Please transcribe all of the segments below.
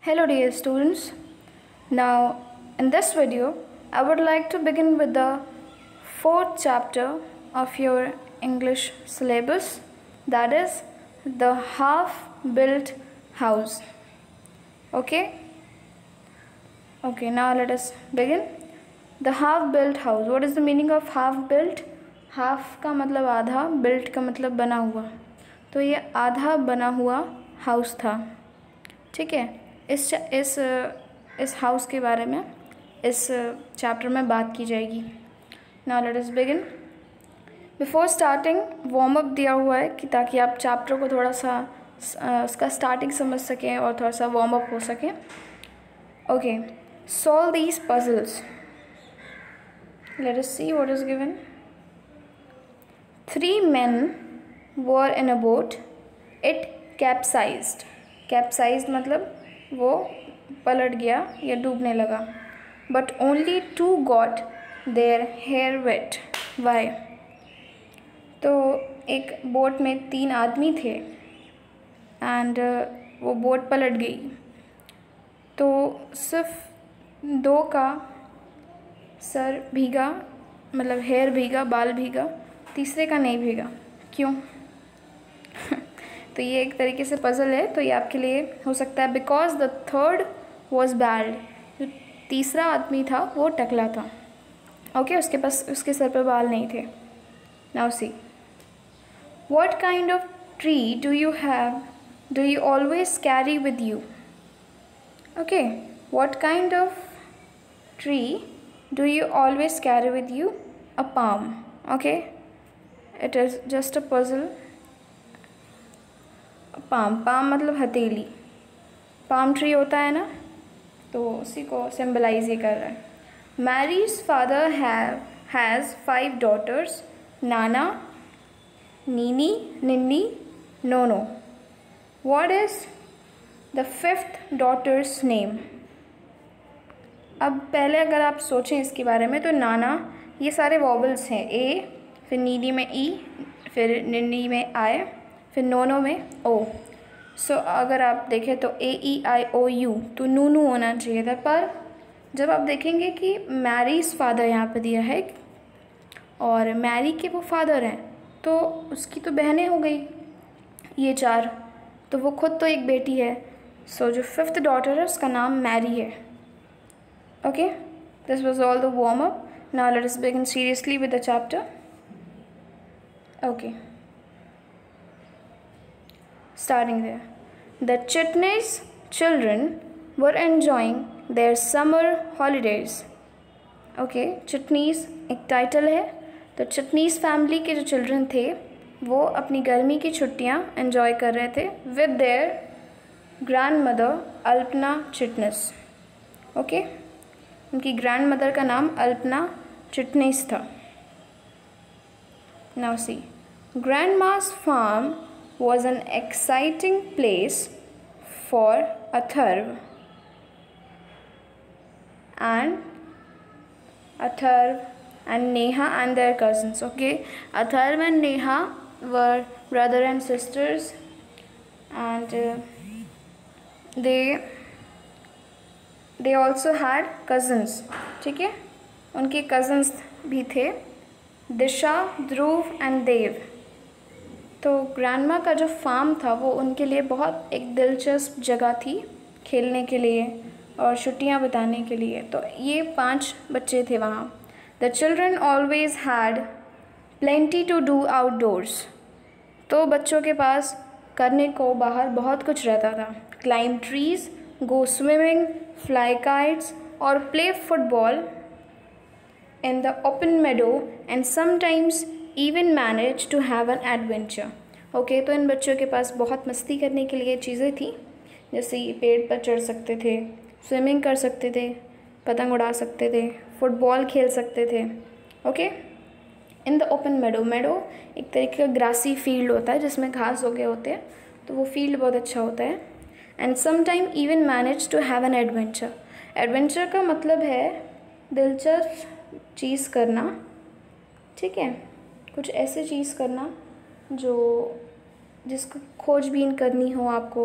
Hello dear students. Now in this video I would like to begin with the fourth chapter of your English syllabus, that is the half built house. Okay, now let us begin. The half built house. What is the meaning of half built? Half का मतलब आधा, built का मतलब बना हुआ, तो ये आधा बना हुआ हाउस था. ठीक है, इस हाउस के बारे में इस चैप्टर में बात की जाएगी. Now let us begin. Before starting warm up दिया हुआ है कि ताकि आप चैप्टर को थोड़ा सा उसका स्टार्टिंग समझ सकें और थोड़ा सा वार्म अप हो सके. Okay, solve these puzzles. Let us see what is given. 3 men were in a boat. It capsized. Capsized मतलब वो पलट गया या डूबने लगा. But only 2 got their hair wet. Why? तो एक बोट में 3 आदमी थे एंड वो बोट पलट गई, तो सिर्फ 2 का सर भीगा, मतलब हेयर भीगा, बाल भीगा, तीसरे का नहीं भीगा. क्यों? तो ये एक तरीके से पज़ल है, तो ये आपके लिए हो सकता है. Because the third was bad. जो तीसरा आदमी था वो टकला था. ओके, उसके सर पर बाल नहीं थे. Now see, what kind of tree do you always carry with you? Okay, what kind of tree do you always carry with you? A palm. Okay, it is just a puzzle. Palm मतलब हथेली. Palm tree होता है ना, तो उसी को symbolize ही कर रहा है. Mary's father has 5 daughters. Nana, Nini, Ninni, Nono. What is the 5th daughter's name? अब पहले अगर आप सोचें इसके बारे में, तो नाना, ये सारे वॉवल्स हैं. ए, फिर नीनी में ई, फिर निन्नी में आई, फिर नोनो में ओ. सो अगर आप देखें तो ए ई आई ओ यू, तो नूनू होना चाहिए था. पर जब आप देखेंगे कि मैरीज फादर यहाँ पे दिया है और मैरी के वो फादर हैं, तो उसकी तो बहनें हो गई ये 4, तो वो खुद तो एक बेटी है. सो जो 5th daughter है उसका नाम मैरी है. Okay, this was all the warm up. Now let us begin seriously with the chapter. Okay, starting there. The Chitnis children were enjoying their summer holidays. Okay, Chitnis एक title है, तो Chitnis family के जो children थे वो अपनी गर्मी की छुट्टियाँ एंजॉय कर रहे थे with their grand mother Alpana Chitnis. Okay, उनकी ग्रैंड मदर का नाम अल्पना चिटनिस था. Now see, Grandma's farm was an exciting place for Atharv and Neha and their cousins. Okay, Atharv and Neha were brother and sisters, and they also had cousins. ठीक है, उनके cousins भी थे, दिशा, ध्रुव and देव. तो grandma का जो farm था वो उनके लिए बहुत एक दिलचस्प जगह थी खेलने के लिए और छुट्टियां बिताने के लिए. तो ये 5 बच्चे थे वहाँ. The children always had plenty to do outdoors. तो बच्चों के पास करने को बाहर बहुत कुछ रहता था. क्लाइंब ट्रीज, गो स्विमिंग, फ्लाई काइट्स और play football in the open meadow and sometimes even manage to have an adventure. Okay, तो इन बच्चों के पास बहुत मस्ती करने के लिए चीज़ें थी, जैसे ये पेड़ पर चढ़ सकते थे, स्विमिंग कर सकते थे, पतंग उड़ा सकते थे, फुटबॉल खेल सकते थे. ओके, इन द ओपन मेडो एक तरीके का ग्रासी फील्ड होता है जिसमें घास उगे होते हैं, तो वो फील्ड बहुत अच्छा होता है. And sometime even manage to have an adventure. Adventure का मतलब है दिलचस्प चीज़ करना. ठीक है, कुछ ऐसे चीज़ करना जिसको खोजबीन करनी हो आपको.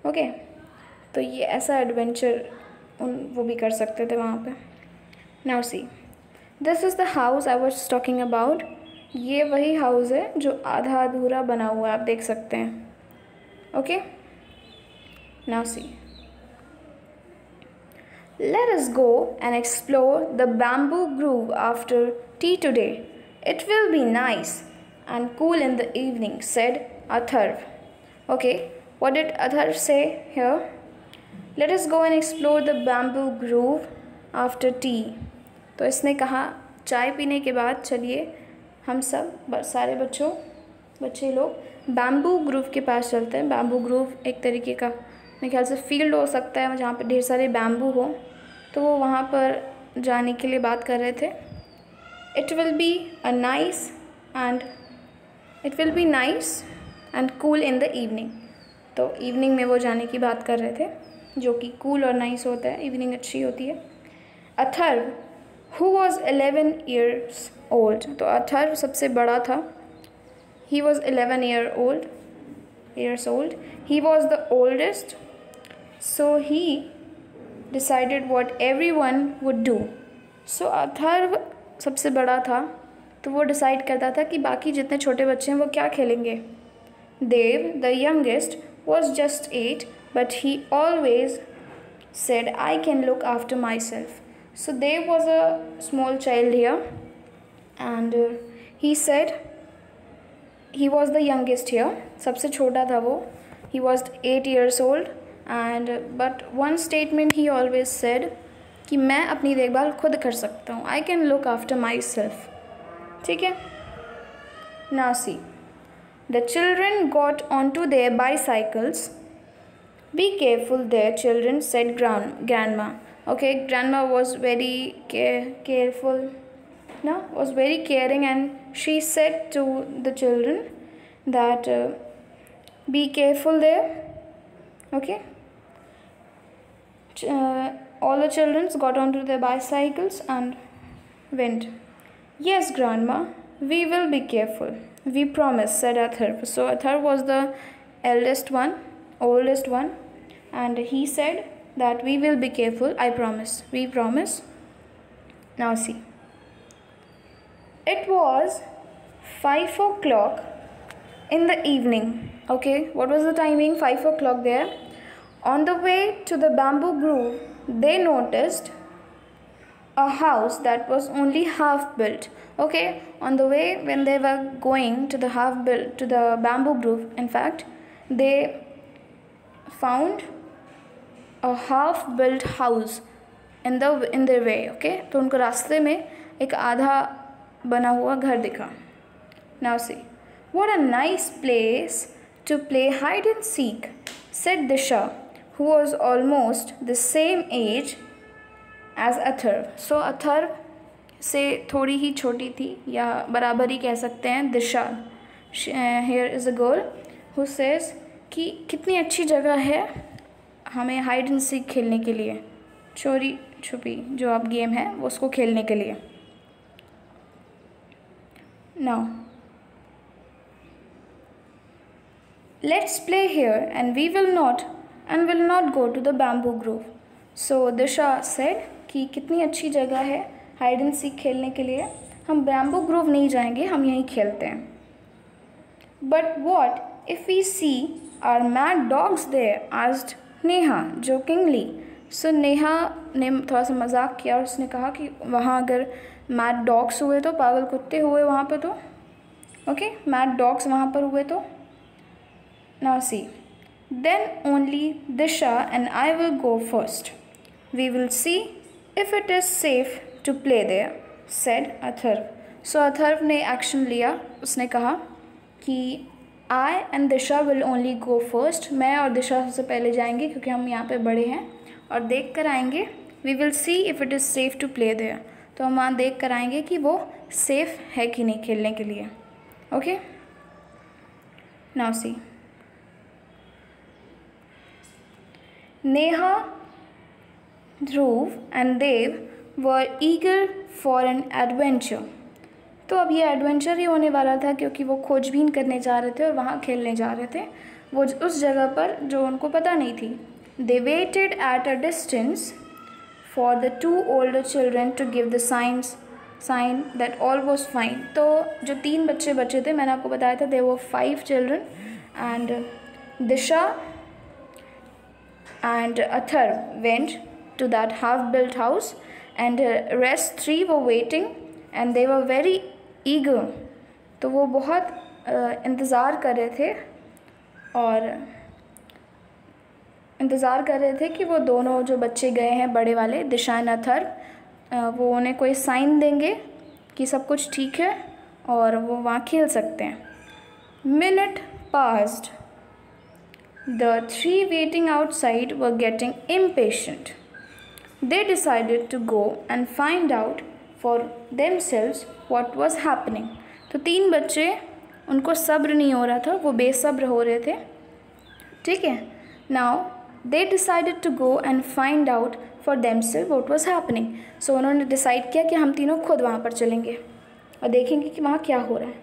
ओके, तो ये ऐसा एडवेंचर वो भी कर सकते थे वहाँ पे। Now see, this is the house I was talking about. ये वही हाउस है जो आधा अधूरा बना हुआ है, आप देख सकते हैं। Okay, now C, let us go and explore the bamboo grove after tea today. It will be nice and cool in the evening, said Atharv. Okay, what did Atharv say here? Let us go and explore the bamboo grove after tea. तो इसने कहा चाय पीने के बाद चलिए हम सब सारे बच्चे लोग बैम्बू ग्रोव के पास चलते हैं। बैम्बू ग्रोव एक तरीके का मेरे ख्याल से फील्ड हो सकता है जहाँ पे ढेर सारे बैम्बू हो, तो वो वहाँ पर जाने के लिए बात कर रहे थे। It will be nice and cool in the evening. तो इवनिंग में वो जाने की बात कर रहे थे, जो कि कूल और नाइस होता है, इवनिंग अच्छी होती है। Atharva who was 11 years old, तो अथर्व सबसे बड़ा था। He was 11 years old. He was the oldest, so he decided what everyone would do. So Atharva सबसे बड़ा था, तो वो डिसाइड करता था कि बाकी जितने छोटे बच्चे हैं वो क्या खेलेंगे। देव the youngest was just 8, but he always said I can look after myself. So Dev was a small child here, and he said he was the youngest here. सबसे छोटा था वो. He was 8 years old, and but one statement he always said कि मैं अपनी देखभाल खुद कर सकता हूँ. I can look after myself. ठीक है? Now see, the children got onto their bicycles. Be careful there, children, said grandma. Okay, grandma was very careful. No, was very caring, and she said to the children that be careful there. Okay. All the children got onto their bicycles and went. Yes, grandma, we will be careful. We promise, said Atharv. So Atharv was the oldest one, and he said that we will be careful. I promise. We promise. Now see. It was 5 o'clock in the evening. Okay, what was the timing? 5 o'clock there. On the way to the bamboo grove, they noticed a house that was only half built. Okay, on the way when they were going to the bamboo grove, in fact, they found a half built house in their way. Okay, तो उनको रास्ते में एक आधा बना हुआ घर दिखा. Now see, what a nice place to play hide and seek, said Disha, who was almost the same age as Atharv. So Atharv से थोड़ी ही छोटी थी, या बराबर ही कह सकते हैं. दिशा, here is a girl who says कि कितनी अच्छी जगह है हमें हाइड एंड सीक खेलने के लिए, चोरी छुपी जो आप गेम है वो उसको खेलने के लिए. Now let's play here and we will not go to the bamboo grove. So Disha said कि कितनी अच्छी जगह है हाइड एंड सीक खेलने के लिए, हम बैम्बू ग्रोव नहीं जाएंगे, हम यहीं खेलते हैं. But what if we see our mad dogs there, asked Neha jokingly. So Neha ने थोड़ा सा मजाक किया और उसने कहा कि वहाँ अगर मैड डॉग्स हुए तो, पागल कुत्ते हुए वहाँ पे तो, ओके, मैड डॉग्स वहाँ पर हुए तो. Now see, then only Disha and I will go first. We will see if it is safe to play there, said Atharv. So Atharv ने एक्शन लिया, उसने कहा कि I and Disha will only go first. मैं और दिशा सबसे पहले जाएंगे क्योंकि हम यहाँ पे बड़े हैं, और देख कर आएंगे. We will see if it is safe to play there. तो हम वहाँ देख कर आएंगे कि वो सेफ है कि नहीं खेलने के लिए. Okay, now see, Neha, Dhruv and Dev were eager for an adventure. तो अब ये एडवेंचर ही होने वाला था क्योंकि वो खोजबीन करने जा रहे थे और वहाँ खेलने जा रहे थे, वो उस जगह पर जो उनको पता नहीं थी. They waited at a distance for the two older children to give the sign that all was fine. तो जो 3 बच्चे बचे थे, मैंने आपको बताया था, there were 5 children, and Disha and Atharv went to that half-built house, and rest 3 were waiting, and they were very eager. तो वो बहुत इंतज़ार कर रहे थे और इंतज़ार कर रहे थे कि वो दोनों जो बच्चे गए हैं बड़े वाले, दिशा एंड अथर्व, वो उन्हें कोई साइन देंगे कि सब कुछ ठीक है और वो वहाँ खेल सकते हैं. Minute passed. The 3 waiting outside were getting impatient. They decided to go and find out for themselves what was happening. तो 3 बच्चे, उनको सब्र नहीं हो रहा था, वो बेसब्र हो रहे थे. ठीक है. Now they decided to go and find out for themselves what was happening. So उन्होंने डिसाइड किया कि हम तीनों खुद वहाँ पर चलेंगे और देखेंगे कि वहाँ क्या हो रहा है.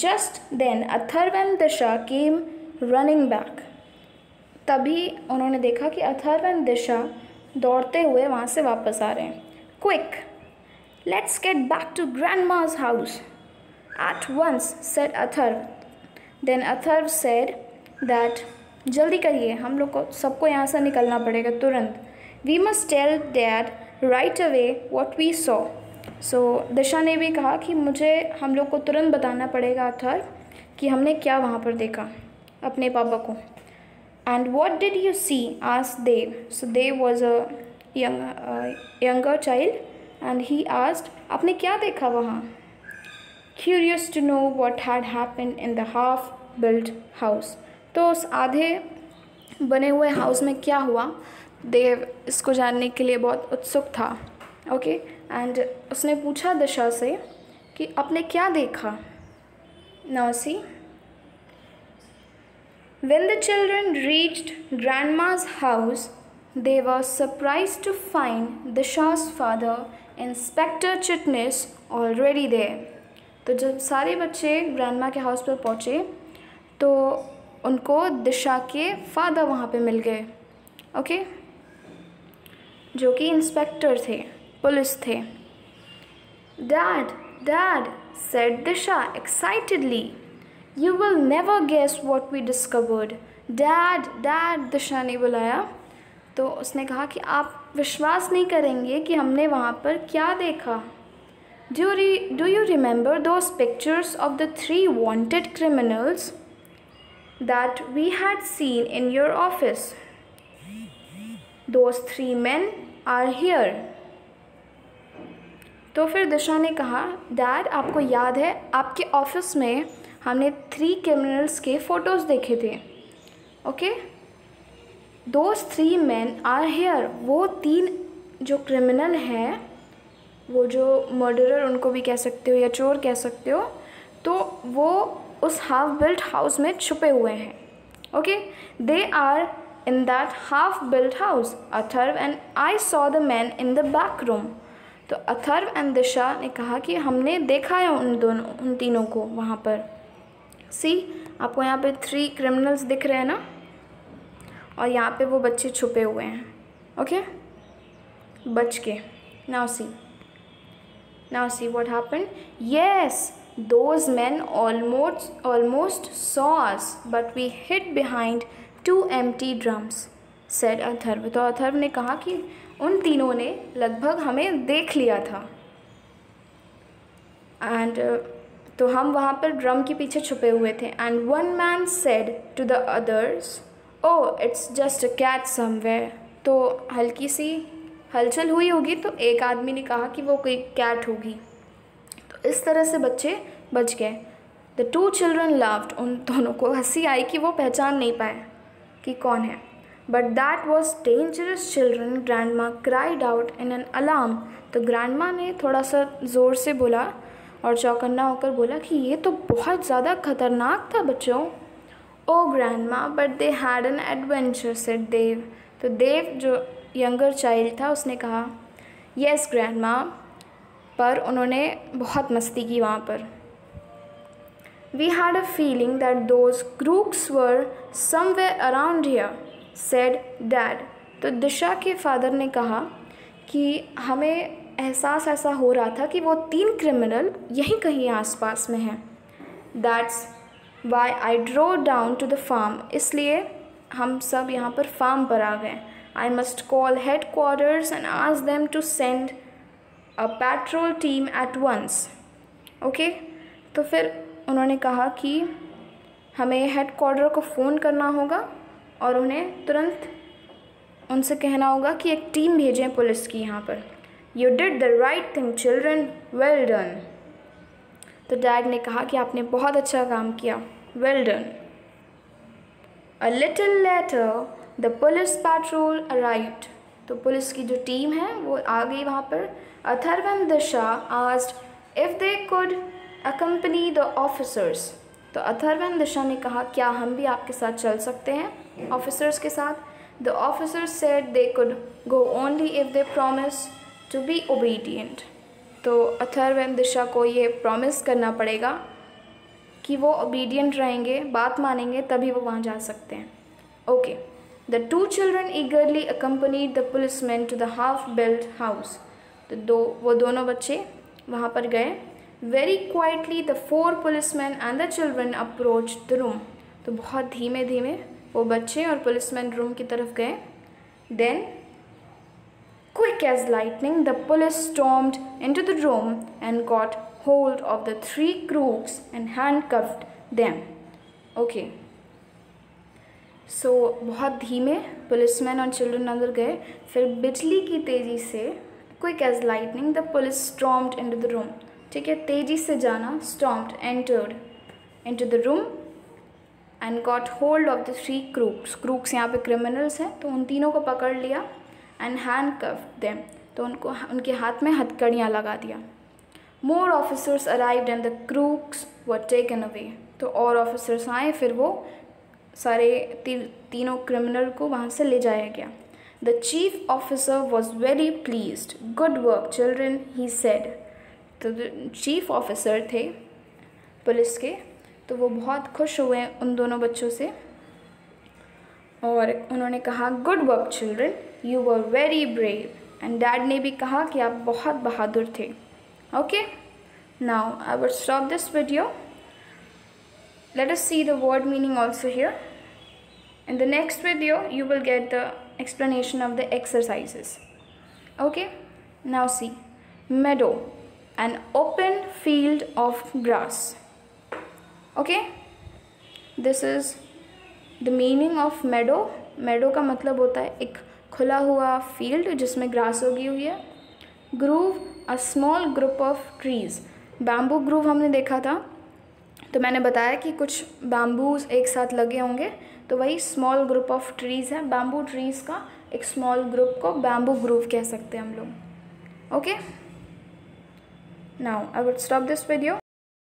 Just then Atharv and Disha came running back. तभी उन्होंने देखा कि अथर्व एंड दिशा दौड़ते हुए वहाँ से वापस आ रहे हैं. Quick, let's get back to grandma's house at once, said Atharv. Then Atharv said that जल्दी करिए, हम लोग को सबको यहाँ से निकलना पड़ेगा तुरंत. We must tell dad right away what we saw. So दिशा ने भी कहा कि हम लोग को तुरंत बताना पड़ेगा अथर्व कि हमने क्या वहाँ पर देखा अपने पापा को. And what did you see? asked Dev. So Dev was a younger child, and he asked, आपने क्या देखा वहाँ? Curious to know what had happened in the half-built house. तो उस आधे बने हुए हाउस में क्या हुआ, देव इसको जानने के लिए बहुत उत्सुक था. ओके. एंड उसने पूछा दिशा से कि आपने क्या देखा. Now see. When the children reached grandma's house, they were surprised to find Disha's father, Inspector Chitnis, already there. तो जब सारे बच्चे ग्रैंडमा के हाउस पर पहुँचे तो उनको दिशा के फादर वहाँ पे मिल गए. ओके. जो कि इंस्पेक्टर थे, पुलिस थे. Dad, said Disha excitedly. You will never guess what we discovered. Dad, दिशा ने बुलाया. तो उसने कहा कि आप विश्वास नहीं करेंगे कि हमने वहाँ पर क्या देखा. Do you remember those pictures of the 3 wanted criminals that we had seen in your office? Those 3 men are here. तो फिर दिशा ने कहा, डैड आपको याद है आपके ऑफिस में हमने 3 क्रिमिनल्स के फ़ोटोज़ देखे थे. Okay. Those 3 man are here. वो 3 जो क्रिमिनल हैं, वो जो मर्डरर उनको भी कह सकते हो या चोर कह सकते हो, तो वो उस हाफ बिल्ट हाउस में छुपे हुए हैं. Okay. They are in that half built house. Atharv and I saw the man in the back room. तो अथर्व एंड दिशा ने कहा कि हमने देखा है उन तीनों को वहाँ पर. सी, आपको यहाँ पे 3 क्रिमिनल्स दिख रहे हैं ना, और यहाँ पे वो बच्चे छुपे हुए हैं. ओके. बच के. Now see what happened. Yes, those man almost saw us but we hid behind 2 empty drums, said Atharv. तो अथर्व ने कहा कि उन तीनों ने लगभग हमें देख लिया था, एंड तो हम वहाँ पर ड्रम के पीछे छुपे हुए थे. And one man said to the others, oh it's just a cat somewhere. तो हल्की सी हलचल हुई होगी तो एक आदमी ने कहा कि वो कोई कैट होगी. तो इस तरह से बच्चे बच गए. The 2 children laughed. उन दोनों को हंसी आई कि वो पहचान नहीं पाए कि कौन है. But that was dangerous children, grandma cried out in an alarm. तो ग्रैंडमा ने थोड़ा सा ज़ोर से बोला और चौकन्ना होकर बोला कि ये तो बहुत ज़्यादा खतरनाक था बच्चों. Oh grandma, but they had an adventure, said Dev. तो देव जो यंगर चाइल्ड था उसने कहा, यस ग्रैंडमा, पर उन्होंने बहुत मस्ती की वहाँ पर. We had a feeling that those crooks were somewhere around here, said Dad. तो दिशा के फादर ने कहा कि हमें एहसास ऐसा हो रहा था कि वो 3 क्रिमिनल यहीं कहीं आसपास में हैं। That's why I drove down to the farm, इसलिए हम सब यहाँ पर फार्म पर आ गए। I must call headquarters and ask them to send a patrol team at once. Okay, तो फिर उन्होंने कहा कि हमें हेड क्वार्टर को फ़ोन करना होगा और उन्हें तुरंत उनसे कहना होगा कि एक टीम भेजें पुलिस की यहाँ पर। You did the right thing children, well done. तो डैड ने कहा कि आपने बहुत अच्छा काम किया, well done. A little later the police petrol arrived, तो पुलिस की जो टीम है वो आ गई वहाँ पर। Atharva and Disha asked if they could accompany the officers, तो अथर्व एंड दिशा ने कहा क्या हम भी आपके साथ चल सकते हैं ऑफिसर्स के साथ। The officers said they could go only if they promise to be obedient, तो अथर्व एंड दिशा को ये प्रॉमिस करना पड़ेगा कि वो ओबीडियंट रहेंगे, बात मानेंगे, तभी वो वहाँ जा सकते हैं। Okay, the 2 children eagerly accompanied the policeman to the half built house, तो वो दोनों बच्चे वहाँ पर गए। Very quietly the 4 policeman and the children approach the room, तो बहुत धीमे धीमे वो बच्चे और पुलिसमैन रूम की तरफ गए। Then quick as lightning the police stormed into the room and got hold of the 3 crooks and handcuffed them. Okay, so बहुत धीमे पुलिसमैन और चिल्ड्रन अंदर गए, फिर बिजली की तेज़ी से quick as lightning the police stormed into the room, ठीक है, तेज़ी से जाना, stormed, entered into the room and got hold of the 3 crooks. crooks यहाँ पे criminals हैं, तो उन तीनों को पकड़ लिया। एंड handcuffed them, तो उनके हाथ में हथकड़ियाँ लगा दिया। More officers arrived and the crooks were taken away, तो और ऑफिसर्स आए, फिर वो सारे तीनों क्रिमिनल को वहाँ से ले जाया गया। The chief officer was very pleased, good work children, he said, तो जो चीफ ऑफिसर थे पुलिस के, तो वो बहुत खुश हुए उन दोनों बच्चों से और उन्होंने कहा good work children, you were very brave. And dad ने भी कहा कि आप बहुत बहादुर थे। Okay, now I will stop this video. Let us see the word meaning also here. In the next video, you will get the explanation of the exercises. Okay, now see, meadow, an open field of grass. Okay, this is the meaning of meadow. meadow का मतलब होता है एक खुला हुआ field जिसमें grass उगी हुई है। Groove, a small group of trees, bamboo groove हमने देखा था, तो मैंने बताया कि कुछ बैम्बूज एक साथ लगे होंगे, तो वही स्मॉल ग्रुप ऑफ ट्रीज़ है। बैम्बू ट्रीज़ का एक स्मॉल ग्रुप को बैम्बू ग्रूव कह सकते हैं हम लोग। Okay, now I will stop this video.